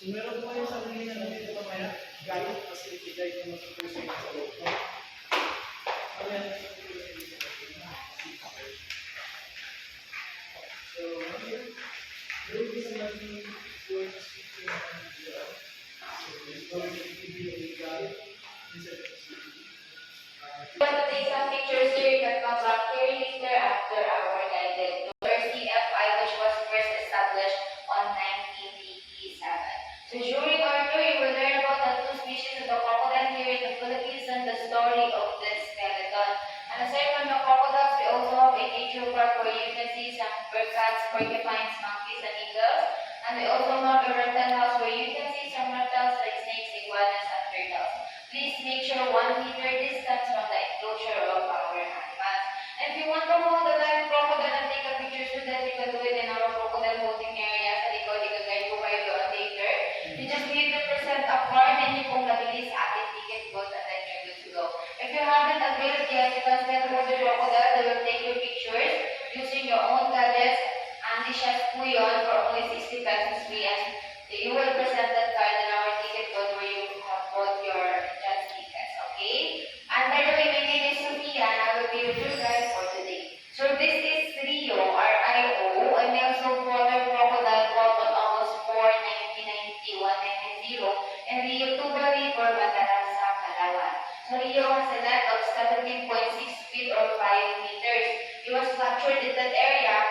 So meron po kayo sarili na dito mamaya, guide, kasi i-guide mo sa person sa loob. Ayan. So, here, there will be somebody going to speak to you on the so it's going to give you a guide inside the facility. Want to take some pictures here, you can come back here later after our guided tour. CFI, which was first established on 1987. So during our tour, you will learn about the two species of the crocodile here in the Philippines and the story of this skeleton. And aside from the crocodiles, we also have a nature park where you can see some cats, porcupines, monkeys, and eagles. And we also have a reptile house where you can see some reptiles like snakes, iguanas, and turtles. Please make sure 1 meter distance from the enclosure of our animals. And if you want to hold the live crocodile and take a picture so that you can do it in our crocodile holding area, sa likod, ikagay ko kayo doon later. You just need to present a card and you kung nabilis ating ticket goes and then you're good to go. If you haven't availed yet, you can send over the crocodile. They will take your pictures using your own gadgets. Andy Chef po yun for only 60 pesos free, and you will present that card in our ticket code where you have bought your just tickets, okay? And by the way, my name is Sophia and I will be your tour guide for today. So this is Rio, R-I-O, a male saltwater crocodile caught on August 4, 1990, in Rio Tuba River, Batarasa, Palawan. So Rio has a length of 17.6 feet or 5 meters. He was captured in that area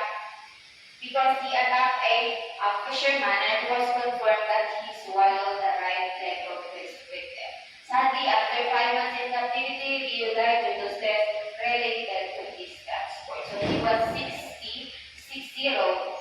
because he attacked a fisherman, and it was confirmed that he swallowed the right leg of his victim. Sadly, after 5 months in captivity, Rio died due to stress related to his transport. So he was 60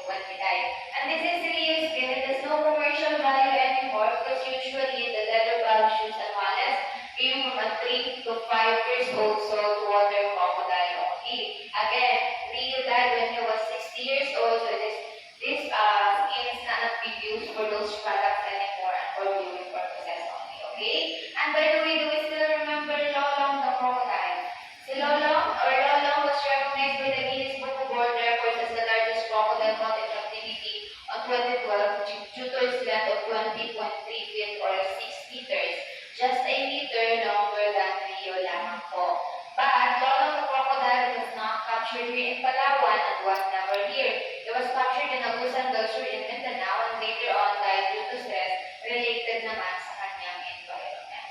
when he died. And this is Rio's skin. It has no commercial value anymore because usually the leather bag, shoes, and wallets came from a 3 to 5 years old saltwater crocodile only. Again, Rio died when he was 60 years old, so this skin cannot be used for those products anymore and for viewing purposes only, okay? And by the way, do we still remember Lolong the crocodile? Si Lolong was recognized by the Guinness Book of World Records as the largest crocodile caught in captivity on 2012 due to its length of 20.3 feet or 6 meters, just a meter longer than Rio lamang po. But Lolong the crocodile was not captured here in Palawan and was never here. It was captured in Agusan del Sur in Mindanao and later on died due to stress related naman sa kanyang environment.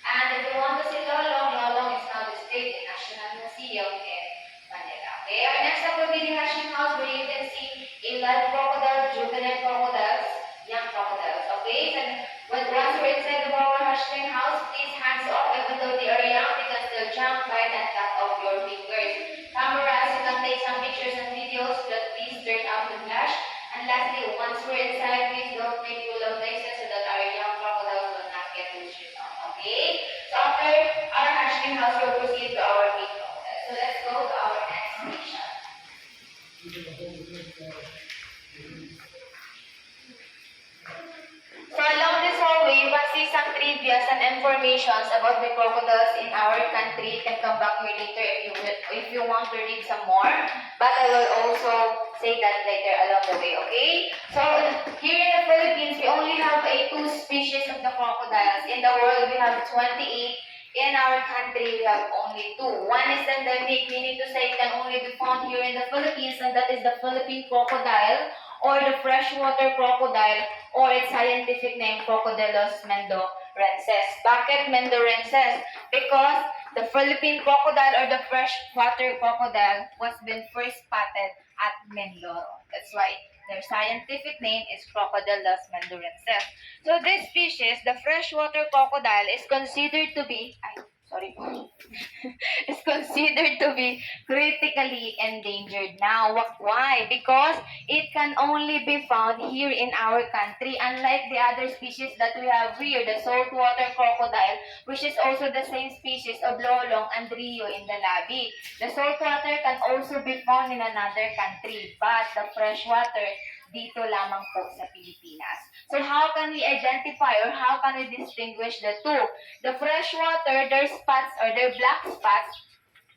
And if you want to see Lolong is now displayed in National Museum in Manila. Okay, our next up will be the hatching house where you can see a live crocodile, juvenile crocodiles, young crocodiles. Okay, and once you're inside the our hatchling house, please hands off. Even though they are young, they can still jump, bite, and cut off your fingers. Cameras, you can take some pictures and videos, but please turn off the flash. And lastly, once we're inside, please don't make full of places so that our young crocodiles will not get loose on. Okay? So after our hatchling house, we'll proceed to our big crocodile. So let's go to our next station. So along this hallway, you can see some trivia and informations about the crocodiles in our country. You can come back here later if you want to read some more. But I will also say that later along the way, okay? So here in the Philippines, we only have 2 species of the crocodiles. In the world, we have 28. In our country, we have only 2. One is endemic, meaning to say it can only be found here in the Philippines, and that is the Philippine crocodile, or the freshwater crocodile, or its scientific name, Crocodylus mendorensis. Bakit mendorensis? Because the Philippine crocodile or the freshwater crocodile was been first spotted at Mindoro. That's why their scientific name is Crocodylus mendorensis. So this species, the freshwater crocodile, is considered to be is considered to be critically endangered now. Why? Because it can only be found here in our country, unlike the other species that we have here, the saltwater crocodile, which is also the same species of Lolong and Rio in the Labi. The saltwater can also be found in another country, but the freshwater dito lamang po sa Pilipinas. So how can we identify or how can we distinguish the two? The freshwater, their spots or their black spots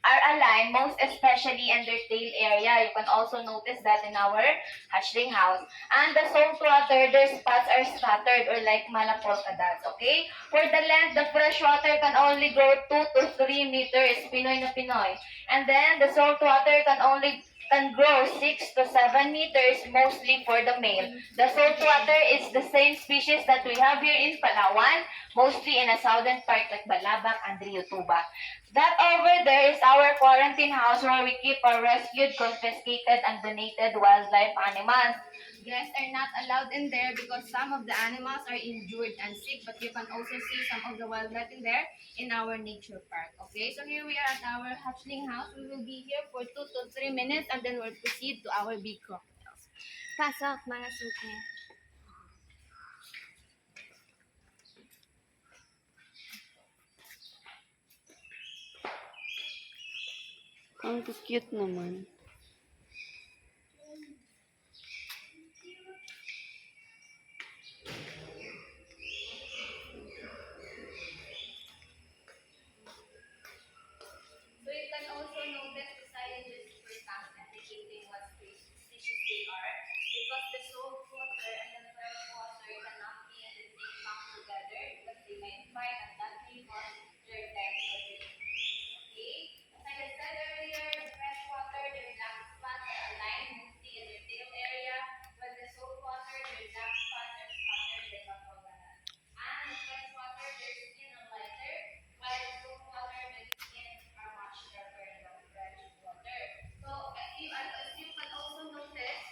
are aligned, most especially in their tail area. You can also notice that in our hatchling house. And the salt water, their spots are scattered or like mala polka dots, okay? For the length, the fresh water can only grow 2 to 3 meters, Pinoy na Pinoy. And then the salt water can grow 6 to 7 meters, mostly for the male. The saltwater is the same species that we have here in Palawan, mostly in a southern part like Balabac and Rio Tuba. That over there is our quarantine house where we keep our rescued, confiscated, and donated wildlife animals. Guests are not allowed in there because some of the animals are injured and sick, but you can also see some of the wildlife in there in our nature park. Okay, so here we are at our hatchling house. We will be here for 2 to 3 minutes and then we'll proceed to our big crocodiles. Pasok, mga suki. Ang cute naman. So you can also notice the silent is super fast indicating what species they are because the salt water and the fresh water cannot be in the same tank together because they might fight and that may cause their death or their injury. Okay? As I had said earlier, the fresh water, their black spots are aligned mostly in their tail area, but the salt water, their black spots are scattered like a polka. And the fresh water, their skin are lighter, while the salt water, their skin are much darker than the fresh water. So as you can also notice,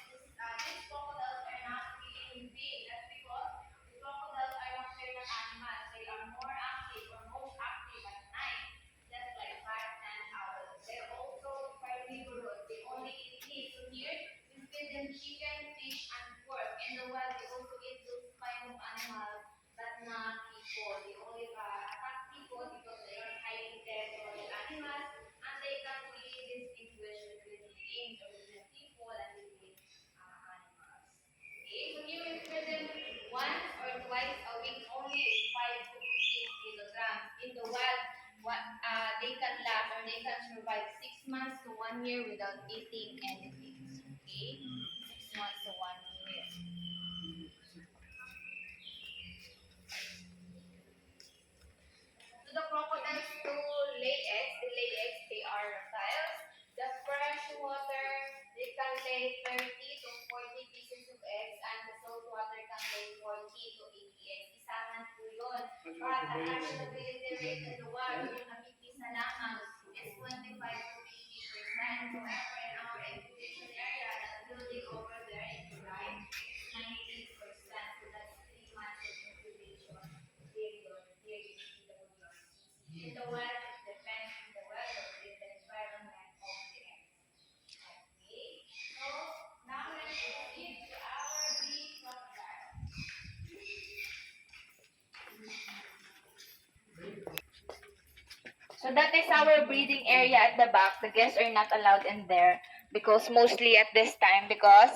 these crocodiles are not really big. That's because the crocodiles are nocturnal animals. They are more active or most active at night, just like bats and owls. They're also carnivorous. They only eat meat. So here, we feed them chicken, fish, and pork. In the wild, they also eat those kind of animals but not people. They only attack people because they are highly territorial animals and they can really distinguish between beings or between people and between animals. Okay, so here we feed them once or twice a week, only 5 to 15 kilograms. In the wild, they can last or they can survive 6 months to 1 year without eating anything. Okay, 6 months to 1 year. So the crocodiles to lay eggs. The lay eggs, they are reptiles. The fresh water, they can lay 30 to 40 pieces of eggs and the salt water can lay 40 to 80 eggs. Isahan po yun. But the hatchability rate in the wild, yung nakikisa lamang, is 25 to 80%. However, in our incubation area, that building over there in the right, it's 98%. So that's 3 months of incubation period here in PWRC. In the weather, it depends on the weather, in the environment of the eggs. Okay, so now let's proceed to our bee crocodile. So that is our breeding area at the back. The guests are not allowed in there because mostly at this time because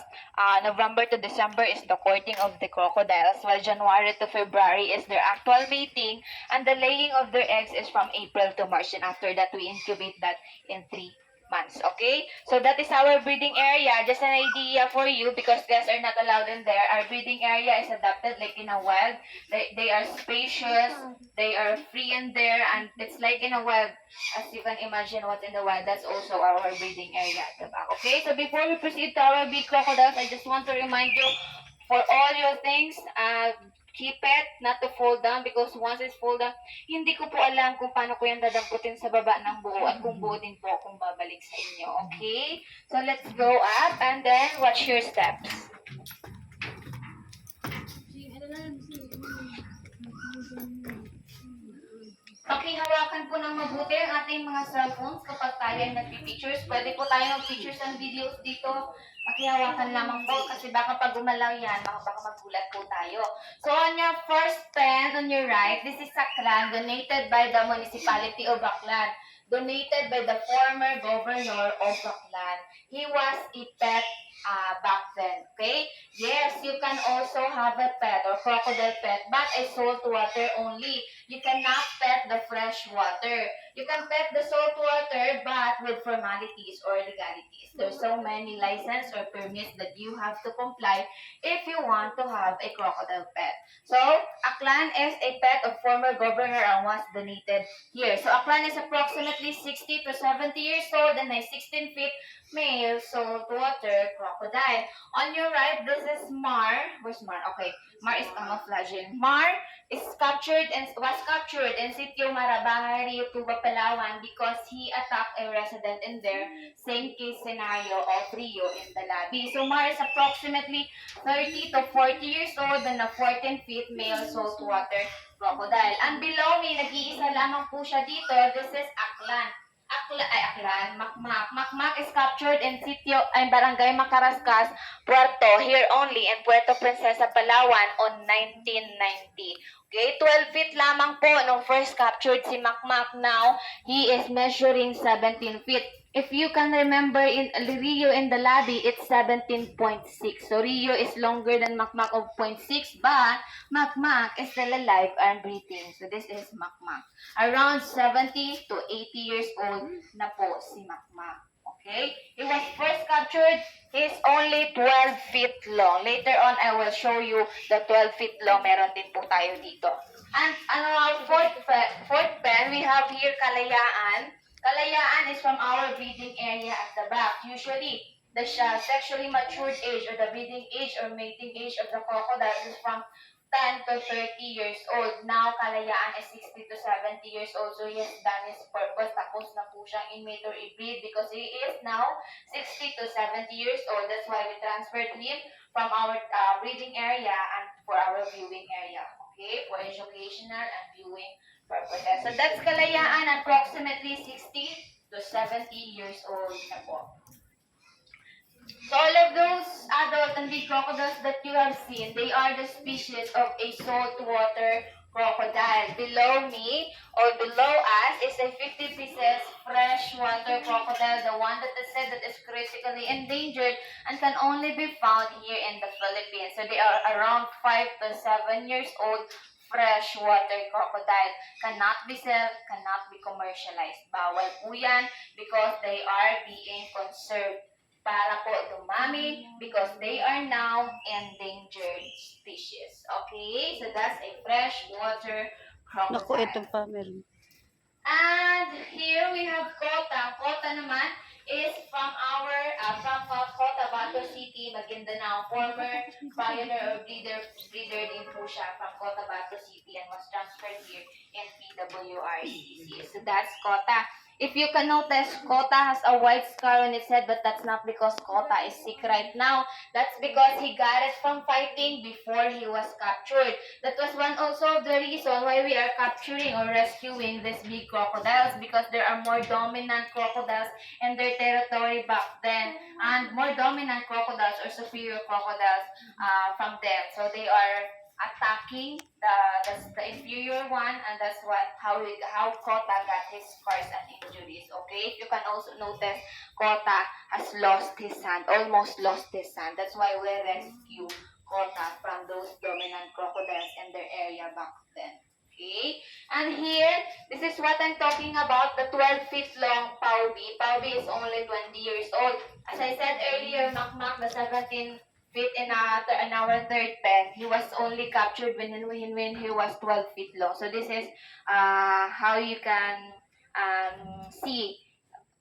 November to December is the courting of the crocodiles while January to February is their actual mating and the laying of their eggs is from April to March and after that we incubate that in 3 months. Okay, so that is our breeding area. Just an idea for you because guests are not allowed in there. Our breeding area is adapted like in a wild. They are spacious, they are free in there, and it's like in a wild, as you can imagine what's in the wild. That's also our breeding area at the back. Okay, so before we proceed to our big crocodiles, I just want to remind you for all your things, keep it not to fall down because once it's fall down, hindi ko po alam kung paano ko yan dadamputin sa baba ng buo at kung buo din po kung babalik sa inyo. Okay? So let's go up and then watch your steps. Pakihawakan po ng mabuti ang ating mga cellphones kapag tayo ay nagpipictures. Pwede po tayo mag-pictures and videos dito. Pakihawakan lamang po kasi baka pag gumalaw yan, baka magulat po tayo. So on your first pen on your right, this is Saklan donated by the municipality of Baclan. Donated by the former governor of Baclan. He was a pet back then. Okay? Yes, you can also have a pet or crocodile pet, but a salt water only. You cannot pet the fresh water. You can pet the salt water, but with formalities or legalities. There's so many license or permits that you have to comply if you want to have a crocodile pet. So, Aklan is a pet of former governor and was donated here. So, Aklan is approximately 60 to 70 years old and a 16 feet male saltwater crocodile. On your right, this is Mar. Where's Mar? Okay, Mar is camouflaging. Mar is captured and was captured in Sitio Marabahay, Rio Tuba, Palawan because he attacked a resident in there. Same case scenario of Rio in the Labi. So Mar is approximately 30 to 40 years old and a 14 feet male saltwater crocodile. And below me, nag-iisa lamang po siya dito. This is Aklan. Aklan, Makmak. Makmak is captured in Sitio and Barangay Macarascas, Puerto, here only in Puerto Princesa, Palawan on 1990. Okay, 12 feet lamang po nung first captured si Makmak. Now, he is measuring 17 feet. If you can remember in Rio in the Labi, it's 17.6. So Rio is longer than Makmak of 0.6, but Makmak is still alive and breathing. So this is Makmak. Around 70 to 80 years old na po si Makmak. Okay? He was first captured. He's only 12 feet long. Later on, I will show you the 12 feet long. Meron din po tayo dito. And our fourth pen, we have here Kalayaan. Kalayaan is from our breeding area at the back. Usually, the sexually matured age or the breeding age or mating age of the crocodile is from 10 to 30 years old. Now, Kalayaan is 60 to 70 years old. So, he has done his purpose. Tapos na po siyang in-mate or i-breed because he is now 60 to 70 years old. That's why we transferred him from our breeding area and for our viewing area. Okay? For educational and viewing purposes. So, that's Kalayaan, approximately 60 to 70 years old na po. So all of those adult and big crocodiles that you have seen, they are the species of a saltwater crocodile. Below me or below us is a 50 pieces freshwater crocodile, the one that is said that is critically endangered and can only be found here in the Philippines. So they are around 5 to 7 years old freshwater crocodile. Cannot be sold, cannot be commercialized. Bawal po yan because they are being conserved para po dumami because they are now endangered species. Okay? So that's a freshwater Naku, crocodile. ito pa meron. And here we have Kota. Kota naman is from our Cotabato City, Maguindanao. Former pioneer or breeder din po siya from Cotabato City and was transferred here in PWRCC. So that's Kota. If you can notice, Kota has a white scar on its head, but that's not because Kota is sick right now. That's because he got it from fighting before he was captured. That was one also of the reason why we are capturing or rescuing these big crocodiles because there are more dominant crocodiles in their territory back then and more dominant crocodiles or superior crocodiles from them. So they are attacking the inferior one, and that's how Kota got his scars and injuries. Okay, if you can also notice, Kota has lost his hand, almost lost his hand. That's why we rescue Kota from those dominant crocodiles in their area back then. Okay, and here, this is what I'm talking about, the 12 feet long Paubi. Paubi is only 20 years old. As I said earlier, Makmak, the 17 feet in our third pen, he was only captured when he was 12 feet long. So this is how you can see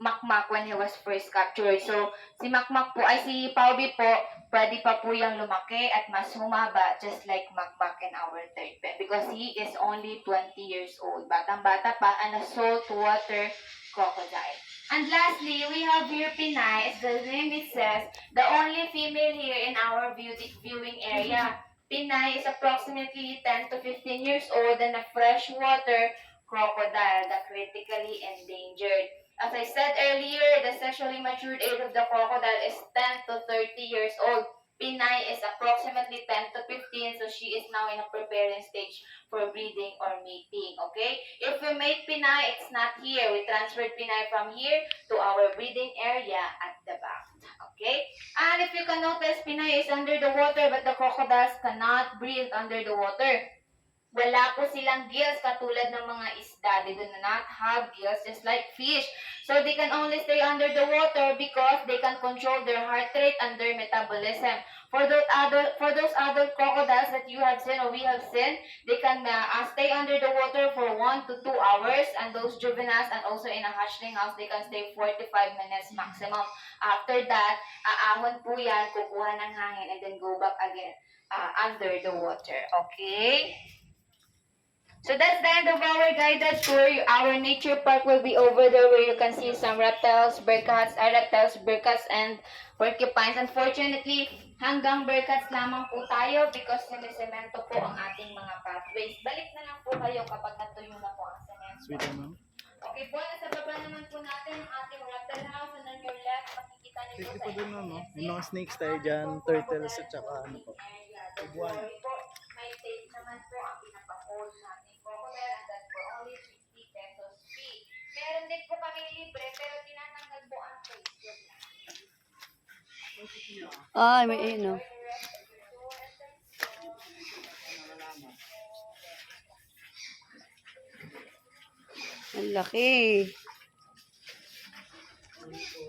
Makmak when he was first captured. So si Makmak po, si Paubi po, pwede pa po yung lumaki at mas humaba just like Makmak in our third pen because he is only 20 years old. Batang-bata pa and a saltwater crocodile. And lastly, we have here Pinay. As the name it says, the only female here in our viewing area. Pinay is approximately 10 to 15 years old and a freshwater crocodile, the critically endangered. As I said earlier, the sexually matured age of the crocodile is 10 to 30 years old. Pinay is approximately 10 to 15, so she is now in a preparing stage for breeding or mating, okay? If we mate Pinay, it's not here. We transferred Pinay from here to our breeding area at the back, okay? And if you can notice, Pinay is under the water, but the crocodiles cannot breathe under the water. Wala po silang gills katulad ng mga isda. They do not have gills just like fish. So they can only stay under the water because they can control their heart rate and their metabolism. For those other crocodiles that you have seen or we have seen, they can stay under the water for 1 to 2 hours, and those juveniles and also in a hatchling house, they can stay 45 minutes maximum. After that, aahon po yan, kukuha ng hangin, and then go back again under the water. Okay? So that's the end of our guided tour. Our nature park will be over there where you can see some reptiles, bearcats, and porcupines. Unfortunately, hanggang bearcats lamang po tayo because sinisemento po ang ating mga pathways. Balik na lang po kayo kapag natuyo na po ang semento. Sweet naman. Okay po, nasa baba naman po natin ang ating reptile house, and on your left, makikita niyo po Pwede sa pa dun, inyong no? exit. Yung mga snakes tayo dyan, turtles at saka ano po. Iguana. Sorry po, may tape naman po ang pinaka-hold natin crocodile, and that's for only 50 pesos fee. Meron din po kami libre pero tinatanggal po ang tape. Yun lang. Ay, may ano. Ang laki.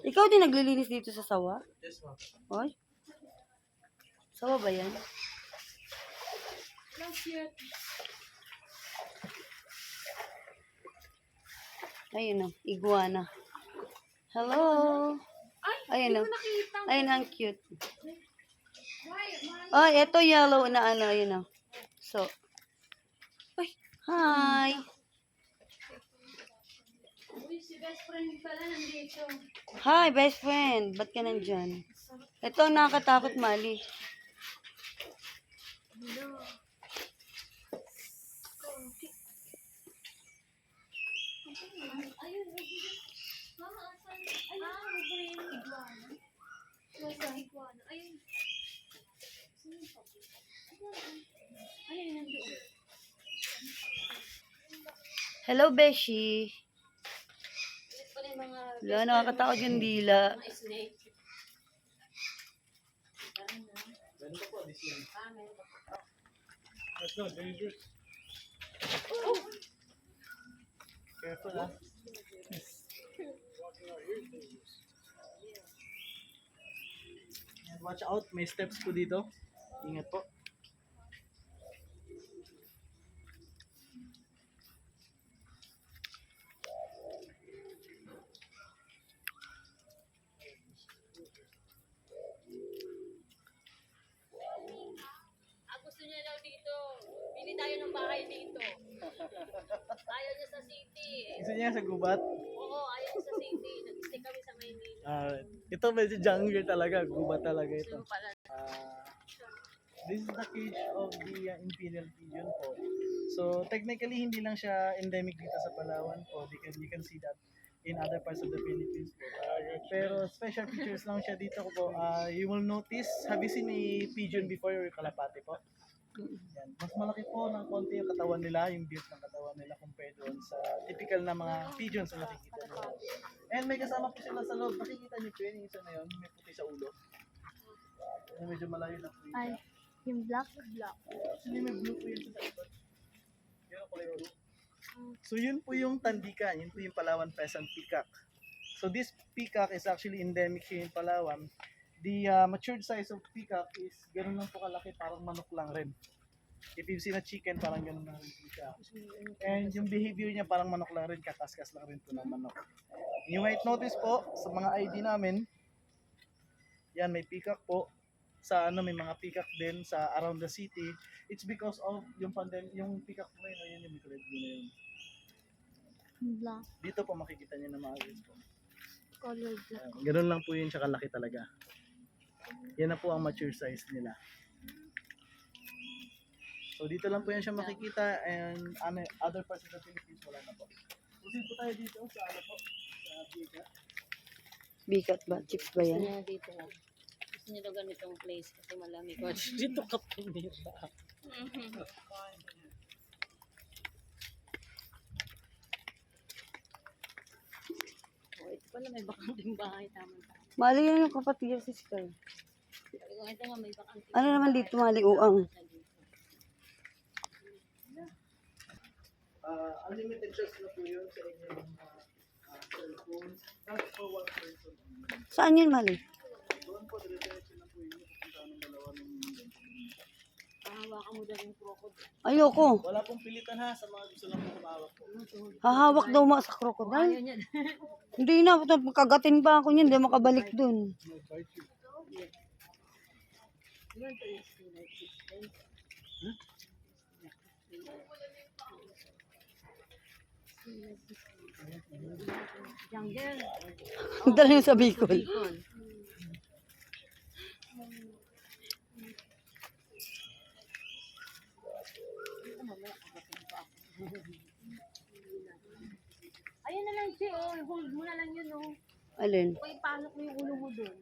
Ikaw din naglilinis dito sa sawa? Yes, ma'am. Oy? Sawa ba yan? Ayun o, iguana. Hello. Ayun o. Ayun, ang cute. Ay, ito yellow na ano, ayun o. So. Hi. Hi, best friend. Ba't ka nandyan? Ito, nakakatakot, Mali. Hello, Beshi. Wala, nakakatakot yung dila. Ganito po, this one. That's not dangerous. Careful, ah. And watch out, may steps po dito. Ingat po. Gusto niya daw dito. Bili tayo ng bahay dito. Ayaw niya sa city. Gusto niya sa gubat? Oo, ayaw niya sa city. Nag-stay kami sa Maynila. Ito medyo jungle talaga, gubat talaga ito. Gusto mo pala. This is the cage of the imperial pigeon po. So technically hindi lang siya endemic dito sa Palawan po. You can see that in other parts of the Philippines po. Pero special features lang siya dito po. You will notice, have you seen a pigeon before or kalapate po? Yan. Mas malaki po ng konti yung katawan nila, yung build ng katawan nila compared doon sa typical na mga pigeons na nakikita nyo. And may kasama po sila sa loob. Nakikita nyo po yun, yung isa na yun, may puti sa ulo. Medyo malayo lang po yun. Yung black? Actually, may blue po yun sa likod. Yun ang kulay blue. So yun po yung tandikan, yun po yung Palawan Pheasant Peacock. So this peacock is actually endemic here in Palawan. The matured size of peacock is ganun lang po kalaki, parang manok lang rin. If you've seen a chicken, parang ganun lang rin po siya. And yung behavior niya parang manok lang rin, kakaskas lang rin po ng manok. You might notice po sa mga ID namin, yan may peacock po. Sa may mga peacock din sa around the city. It's because of yung yung peacock po na yun, yung microblue na yun. Black. Dito po makikita niyo na maayos po. Color black. Ganun lang po yun, tsaka laki talaga. Yan na po ang mature size nila. So dito lang po yan siya makikita, and other parts of the Philippines wala na po. Pusin po tayo dito sa po, sa Bigat. Bigat ba? Chicks ba Gusto yan? niya dito. Gusto niya daw ganitong place kasi malamig. Dito ka pinira. Oh, ito pala may bakanting bahay. Tama-tama. Mali yan yung kapatid si Sky. Ito nga may bakanting Ano naman dito, Mali? Uang. Unlimited charge na po yun sa inyong cellphone. That's for one person. Saan yun, Mali? Doon po, dire-diretso na po yun. Pupunta ng dalawa ng Hawakan mo daw yung crocodile. Ayoko. Wala pong pilitan ha sa mga gusto lang po kumawak po. Hahawak daw mo sa Ayaw crocodile. niya. Hindi na, kagatin pa ako niyan, hindi makabalik dun. Jungle. Dala yun sa Bicol. Bicol. Ayun na lang siya, oh. Hold mo na lang yun, oh. Alin? Kung ipalok mo yung ulo mo doon.